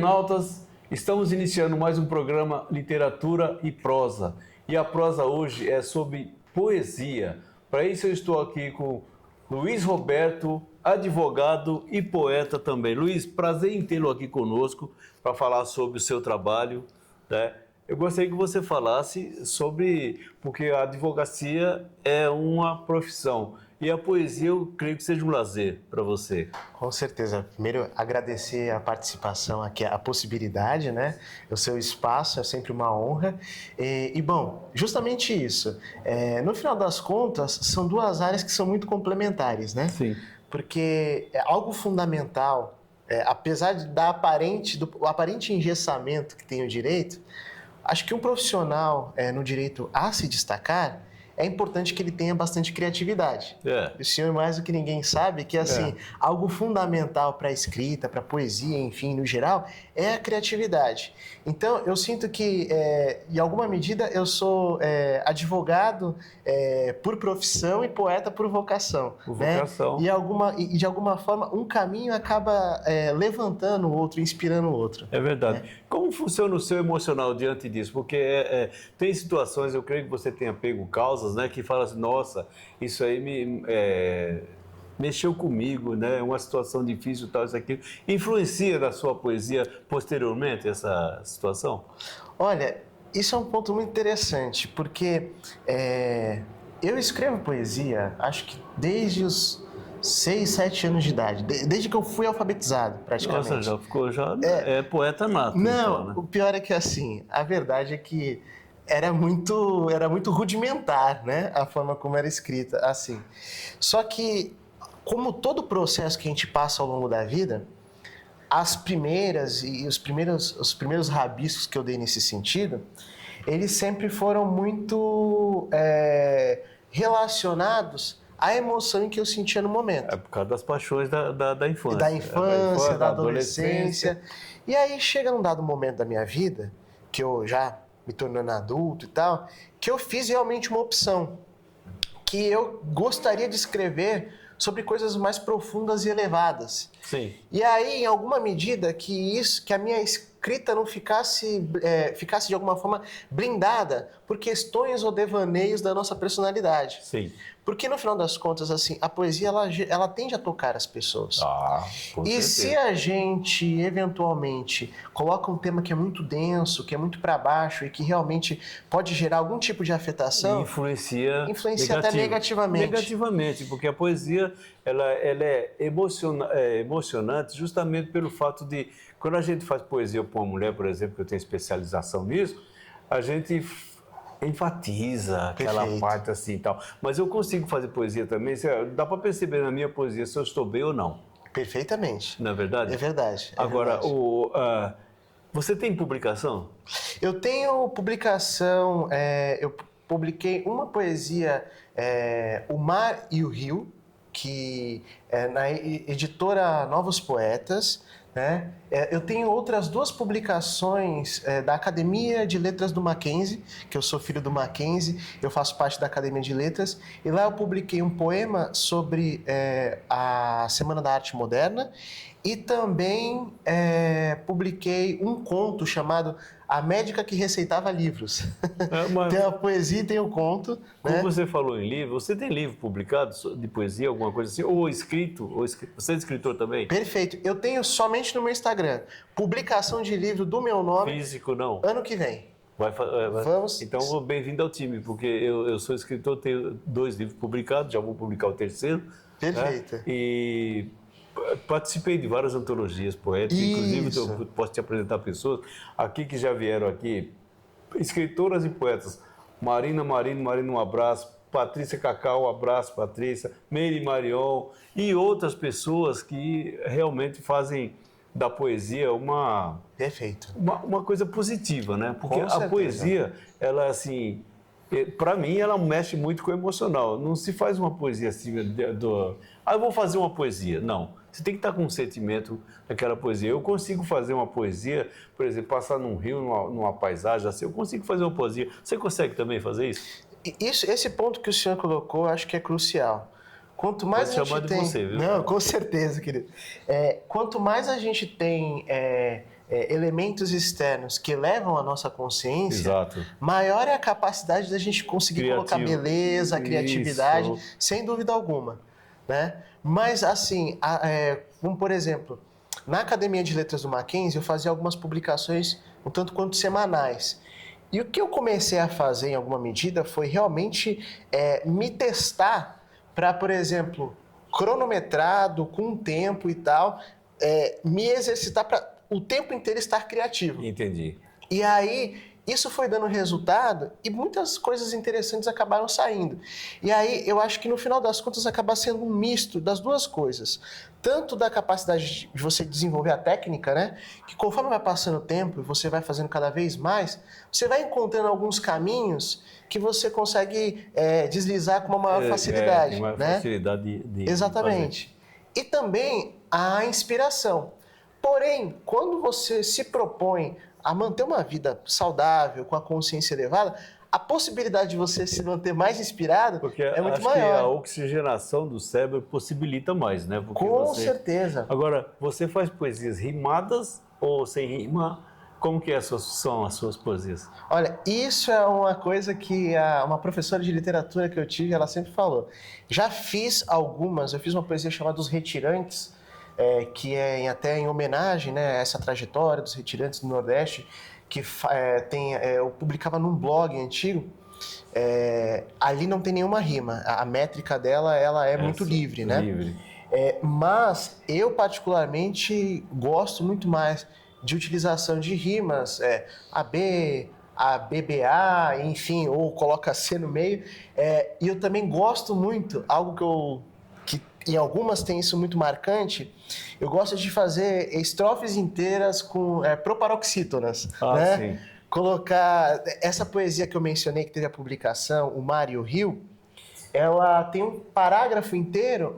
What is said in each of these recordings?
internautas, estamos iniciando mais um programa Literatura e Prosa. E a prosa hoje é sobre poesia. Para isso eu estou aqui com Luiz Roberto, advogado e poeta também. Luiz, prazer em tê-lo aqui conosco para falar sobre o seu trabalho, né? Eu gostaria que você falasse sobre, porque a advocacia é uma profissão e a poesia eu creio que seja um lazer para você. Com certeza. Primeiro, agradecer a participação aqui, a possibilidade, né? O seu espaço é sempre uma honra. Bom, justamente isso. No final das contas, são duas áreas que são muito complementares, né? Sim. Porque é algo fundamental, apesar do aparente engessamento que tem o direito, acho que um profissional no direito a se destacar, é importante que ele tenha bastante criatividade. O senhor, mais do que ninguém sabe, que assim, algo fundamental para a escrita, para a poesia, enfim, no geral, é a criatividade. Então, eu sinto que, em alguma medida, eu sou advogado por profissão e poeta por vocação. Por vocação. Né? E, de alguma forma, um caminho acaba levantando o outro, inspirando o outro. É verdade. Como funciona o seu emocional diante disso? Porque tem situações, eu creio que você tenha pego causas, né, que fala assim, nossa, isso aí mexeu comigo, né, uma situação difícil, tal, isso aqui. Influencia na sua poesia posteriormente essa situação? Olha, isso é um ponto muito interessante, porque eu escrevo poesia, acho que desde os 6, 7 anos de idade, desde que eu fui alfabetizado, praticamente. Nossa, já ficou, é poeta nato. Não, então, né? O pior é que assim, a verdade é que era muito rudimentar, né, a forma como era escrita, assim. Só que, como todo processo que a gente passa ao longo da vida, as primeiras e os primeiros rabiscos que eu dei nesse sentido, eles sempre foram muito relacionados à emoção em que eu sentia no momento. É por causa das paixões da infância. Da infância, da adolescência. E aí chega num dado momento da minha vida, que eu já me tornando adulto e tal, que eu fiz realmente uma opção, que eu gostaria de escrever sobre coisas mais profundas e elevadas. Sim. E aí, em alguma medida, que a minha escrita não ficasse de alguma forma blindada por questões ou devaneios da nossa personalidade. Sim. Porque, no final das contas, assim, a poesia, ela tende a tocar as pessoas. Com e certeza. Se a gente, eventualmente, coloca um tema que é muito denso, que é muito para baixo e que realmente pode gerar algum tipo de afetação... Influencia até negativamente. Negativamente, porque a poesia ela é emocionante justamente pelo fato de, quando a gente faz poesia para uma mulher, por exemplo, que eu tenho especialização nisso, a gente enfatiza aquela parte assim e tal. Mas eu consigo fazer poesia também, dá para perceber na minha poesia se eu estou bem ou não. Perfeitamente. Não é verdade? É verdade. Agora, você tem publicação? Eu tenho publicação, eu publiquei uma poesia, O Mar e o Rio, que é na editora Novos Poetas, né? Eu tenho outras duas publicações da Academia de Letras do Mackenzie, que eu sou filho do Mackenzie, eu faço parte da Academia de Letras, e lá eu publiquei um poema sobre a Semana da Arte Moderna, e também publiquei um conto chamado A Médica que Receitava Livros. Tem a poesia e tem o conto. Como né? você falou em livro, você tem livro publicado de poesia, alguma coisa assim? Ou escrito? Você é escritor também? Perfeito. Eu tenho somente no meu Instagram publicação de livro do meu nome. Físico, não? Ano que vem. Vamos. Então, bem-vindo ao time, porque eu sou escritor, tenho 2 livros publicados, já vou publicar o 3º. Perfeito. Né? E participei de várias antologias poéticas, inclusive eu posso te apresentar pessoas aqui que já vieram aqui, escritoras e poetas. Marina, um abraço. Patrícia Cacau, um abraço, Patrícia. Meire Marion e outras pessoas que realmente fazem da poesia uma coisa positiva, né? Porque a poesia, ela assim, para mim, ela mexe muito com o emocional. Não se faz uma poesia assim, eu vou fazer uma poesia. Não. Você tem que estar com um sentimento daquela poesia. Eu consigo fazer uma poesia, por exemplo, passar num rio, numa paisagem, assim, eu consigo fazer uma poesia. Você consegue também fazer isso? Esse ponto que o senhor colocou, acho que é crucial. Quanto mais a gente tem... Você, viu? Não, com certeza, querido. Quanto mais a gente tem elementos externos que elevam a nossa consciência, Exato. maior é a capacidade da gente conseguir colocar beleza, criatividade, Isso. sem dúvida alguma, né? Mas, assim, como por exemplo, na Academia de Letras do Mackenzie, eu fazia algumas publicações um tanto quanto semanais. E o que eu comecei a fazer, em alguma medida, foi realmente me testar para, por exemplo, cronometrado, com tempo e tal, me exercitar para o tempo inteiro estar criativo. Entendi. E aí, isso foi dando resultado e muitas coisas interessantes acabaram saindo. E aí, eu acho que no final das contas acaba sendo um misto das duas coisas. Tanto da capacidade de você desenvolver a técnica, né? Que conforme vai passando o tempo e você vai fazendo cada vez mais, você vai encontrando alguns caminhos que você consegue deslizar com uma maior facilidade. Tem maior né? facilidade de Exatamente. E também a inspiração. Porém, quando você se propõe a manter uma vida saudável, com a consciência elevada, a possibilidade de você se manter mais inspirado é muito acho maior. que a oxigenação do cérebro possibilita mais, né? Porque Com certeza. Agora, você faz poesias rimadas ou sem rima? Como que são as suas poesias? Olha, isso é uma coisa que uma professora de literatura que eu tive, ela sempre falou. Já fiz algumas, eu fiz uma poesia chamada Os Retirantes, que é até em homenagem, né, a essa trajetória dos retirantes do Nordeste, que eu publicava num blog antigo. Ali não tem nenhuma rima, a métrica dela ela é muito livre, né? Livre. Mas eu particularmente gosto muito mais de utilização de rimas, AB, ABBA, enfim, ou coloca C no meio. E eu também gosto muito, algo que em algumas tem isso muito marcante, eu gosto de fazer estrofes inteiras com proparoxítonas, né? Sim. Colocar essa poesia que eu mencionei, que teve a publicação, O Mar e o Rio, ela tem um parágrafo inteiro,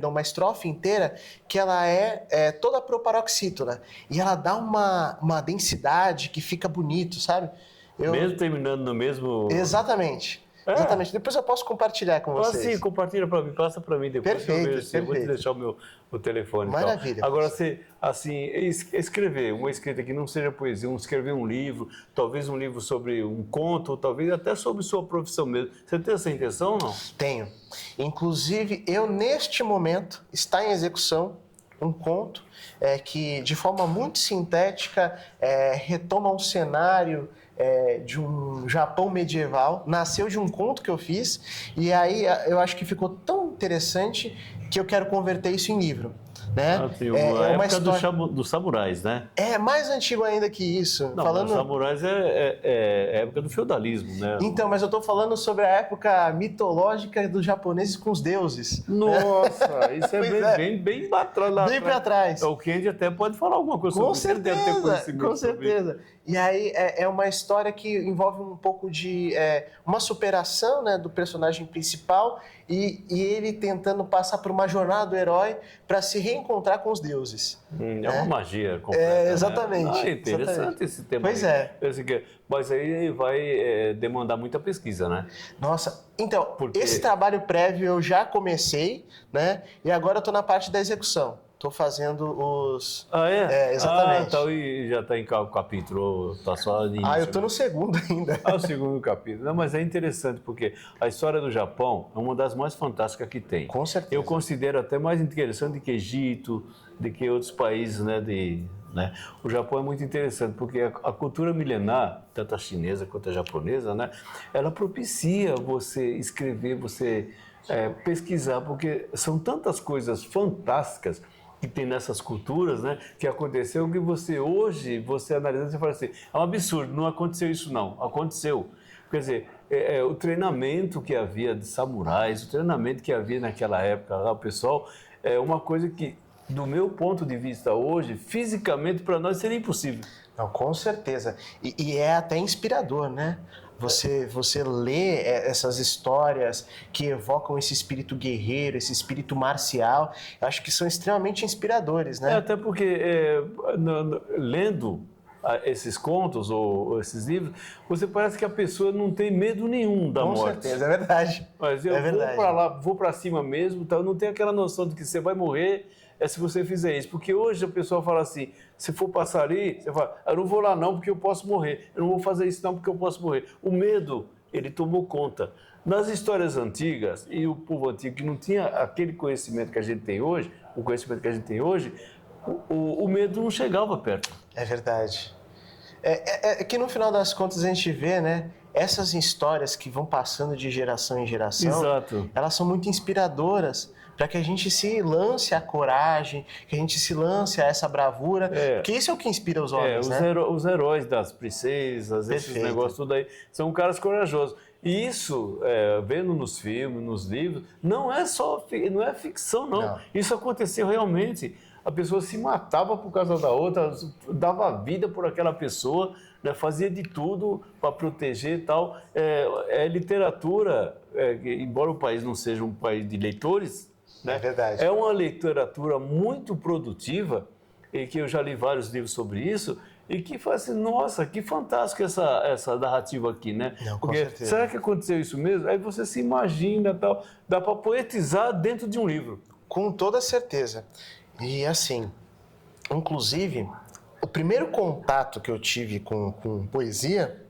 uma estrofe inteira, que ela é toda proparoxítona. E ela dá uma densidade que fica bonito, sabe? Mesmo terminando no mesmo... Exatamente. Exatamente. Depois eu posso compartilhar com vocês. Sim, compartilha para mim, passa para mim depois. Perfeito, Eu vou te deixar o telefone. Maravilha. Então. Agora, você, assim, escrever uma escrita que não seja poesia, escrever um livro, talvez um livro sobre um conto, talvez até sobre sua profissão mesmo. Você tem essa intenção ou não? Tenho. Inclusive, neste momento, está em execução um conto que, de forma muito sintética, retoma um cenário de um Japão medieval, nasceu de um conto que eu fiz, e aí eu acho que ficou tão interessante que eu quero converter isso em livro. Né? A época história... dos samurais, né? É mais antigo ainda que isso. Não, os samurais é a época do feudalismo, né? Então, mas eu estou falando sobre a época mitológica dos japoneses com os deuses. Nossa, isso bem para trás. Bem para trás. O Kendi até pode falar alguma coisa sobre isso. Ele deve ter conhecimento com certeza. Sobre... E aí é uma história que envolve um pouco de uma superação, né, do personagem principal e ele tentando passar por uma jornada do herói para se reencontrar com os deuses. É uma magia completa. Exatamente. Né? Interessante exatamente. Esse tema. Pois aí. Mas aí vai demandar muita pesquisa, né? Nossa, então, esse trabalho prévio eu já comecei, né? E agora eu estou na parte da execução. Estou fazendo os... exatamente. Então já está em capítulo, está só de início. Eu estou no segundo ainda. O segundo capítulo. Não, mas é interessante porque a história do Japão é uma das mais fantásticas que tem. Com certeza. Eu considero até mais interessante que Egito, do que outros países, né? O Japão é muito interessante porque a cultura milenar, tanto a chinesa quanto a japonesa, né? Ela propicia você escrever, você pesquisar, porque são tantas coisas fantásticas que tem nessas culturas, né, que aconteceu, que hoje, analisando, você fala assim, é um absurdo, não aconteceu isso não, aconteceu. Quer dizer, o treinamento que havia de samurais, o treinamento que havia naquela época lá, o pessoal, é uma coisa que, do meu ponto de vista hoje, fisicamente para nós seria impossível. Não, com certeza. E é até inspirador, né? Você lê essas histórias que evocam esse espírito guerreiro, esse espírito marcial, eu acho que são extremamente inspiradores, né? Até porque, lendo esses contos ou esses livros, você parece que a pessoa não tem medo nenhum da morte. Com certeza, é verdade. Mas eu vou para lá, vou para cima mesmo, então não tem aquela noção de que você vai morrer é se você fizer isso. Porque hoje o pessoal fala assim, se for passar ali, você fala, eu não vou lá não porque eu posso morrer. Eu não vou fazer isso não porque eu posso morrer. O medo, ele tomou conta. Nas histórias antigas, e o povo antigo que não tinha aquele conhecimento que a gente tem hoje, o conhecimento que a gente tem hoje, o medo não chegava perto. É verdade. É que no final das contas a gente vê, né? Essas histórias que vão passando de geração em geração, Exato. elas são muito inspiradoras para que a gente se lance à coragem, que a gente se lance a essa bravura, porque isso é o que inspira os homens, né? Os heróis das princesas, esses Perfeito. negócios tudo aí, são caras corajosos. E isso, vendo nos filmes, nos livros, não é ficção, não. Isso aconteceu realmente. A pessoa se matava por causa da outra, dava vida por aquela pessoa, né, fazia de tudo para proteger e tal. Literatura, embora o país não seja um país de leitores, né, é verdade. É uma literatura muito produtiva, e que eu já li vários livros sobre isso, e que faz assim, nossa, que fantástico essa narrativa aqui, né? Não, com Porque certeza. será que aconteceu isso mesmo? Aí você se imagina, tal, dá para poetizar dentro de um livro. Com toda certeza. E assim, inclusive, o primeiro contato que eu tive com poesia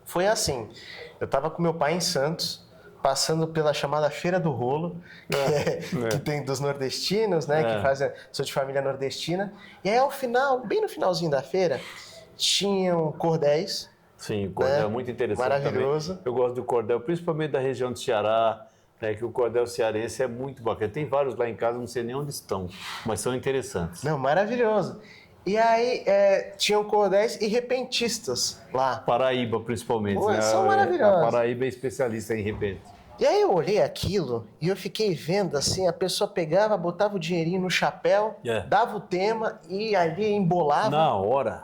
foi assim. Eu estava com meu pai em Santos, passando pela chamada Feira do Rolo, que tem dos nordestinos, né? Que fazem, sou de família nordestina. E aí, ao final, bem no finalzinho da feira, tinham cordéis. Sim, o cordel é muito interessante. Maravilhoso. Também. Eu gosto do cordel, principalmente da região do Ceará, né, que o cordel cearense é muito bacana. Tem vários lá em casa, não sei nem onde estão, mas são interessantes. Não, maravilhoso. E aí, tinham cordéis e repentistas lá. Paraíba, principalmente. Pô, né? são maravilhosos. A Paraíba é especialista em repente. E aí eu olhei aquilo e eu fiquei vendo assim, a pessoa pegava, botava o dinheirinho no chapéu, dava o tema e ali embolava. Na hora.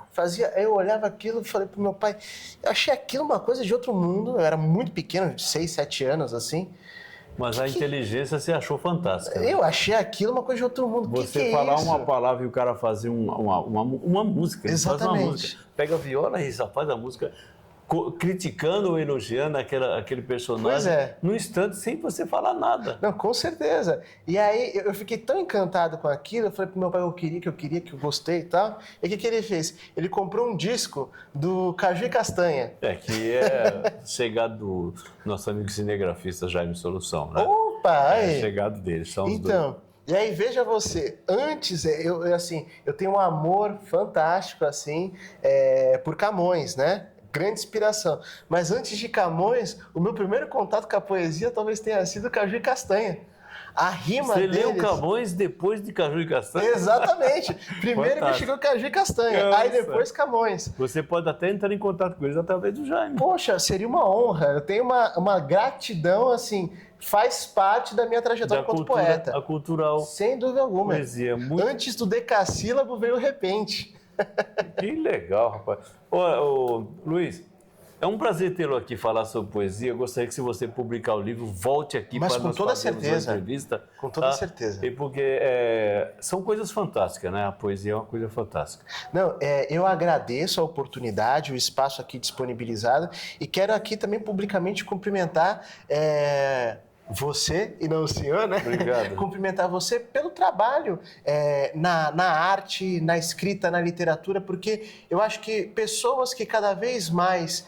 Eu olhava aquilo e falei pro meu pai, eu achei aquilo uma coisa de outro mundo, eu era muito pequeno, de 6, 7 anos assim. Mas a inteligência você achou fantástica. Né? Eu achei aquilo uma coisa de outro mundo. Você que falar é isso? uma palavra e o cara fazer uma música. Exatamente. Ele faz uma música. Pega a viola e já faz a música criticando ou elogiando aquele personagem. Pois é. Num instante, sem você falar nada. Não, com certeza. E aí eu fiquei tão encantado com aquilo, eu falei pro meu pai que eu gostei e tal. E o que ele fez? Ele comprou um disco do Caju e Castanha. Que é chegado do nosso amigo cinegrafista Jaime Solução, né? Opa! É chegado dele, são os dois. Então, e aí veja você, antes eu tenho um amor fantástico assim por Camões, né? Grande inspiração. Mas antes de Camões, o meu primeiro contato com a poesia talvez tenha sido Caju e Castanha. A rima Você deles... leu Camões depois de Caju e Castanha? Exatamente. Primeiro me chegou Caju e Castanha, Nossa. aí depois Camões. Você pode até entrar em contato com eles através do Jaime. Poxa, seria uma honra. Eu tenho uma gratidão, assim, faz parte da minha trajetória enquanto poeta. A cultural. Sem dúvida alguma. Poesia. Muito... Antes do decassílabo veio o repente. Que legal, rapaz. Ô, Luiz, é um prazer tê-lo aqui falar sobre poesia. Eu gostaria que, se você publicar o livro, volte aqui para nós fazermos uma entrevista. Com toda certeza. E porque são coisas fantásticas, né? A poesia é uma coisa fantástica. Não, eu agradeço a oportunidade, o espaço aqui disponibilizado e quero aqui também publicamente cumprimentar você e não o senhor, né? Obrigado. Cumprimentar você pelo trabalho na arte, na escrita, na literatura, porque eu acho que pessoas que cada vez mais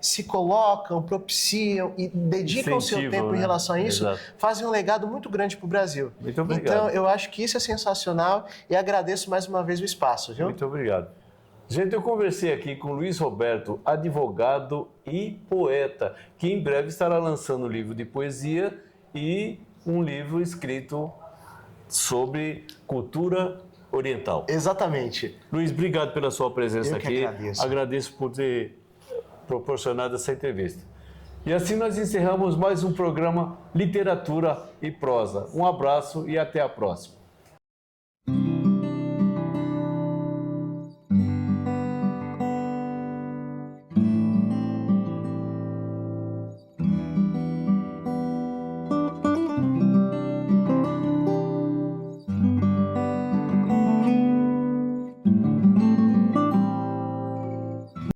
se colocam, propiciam e dedicam seu tempo, né, em relação a isso, fazem um legado muito grande para o Brasil. Muito obrigado. Então, eu acho que isso é sensacional e agradeço mais uma vez o espaço, viu? Muito obrigado. Gente, eu conversei aqui com Luiz Roberto, advogado e poeta, que em breve estará lançando um livro de poesia e um livro escrito sobre cultura oriental. Exatamente. Luiz, obrigado pela sua presença aqui. Agradeço. Agradeço por ter proporcionado essa entrevista. E assim nós encerramos mais um programa Literatura e Prosa. Um abraço e até a próxima.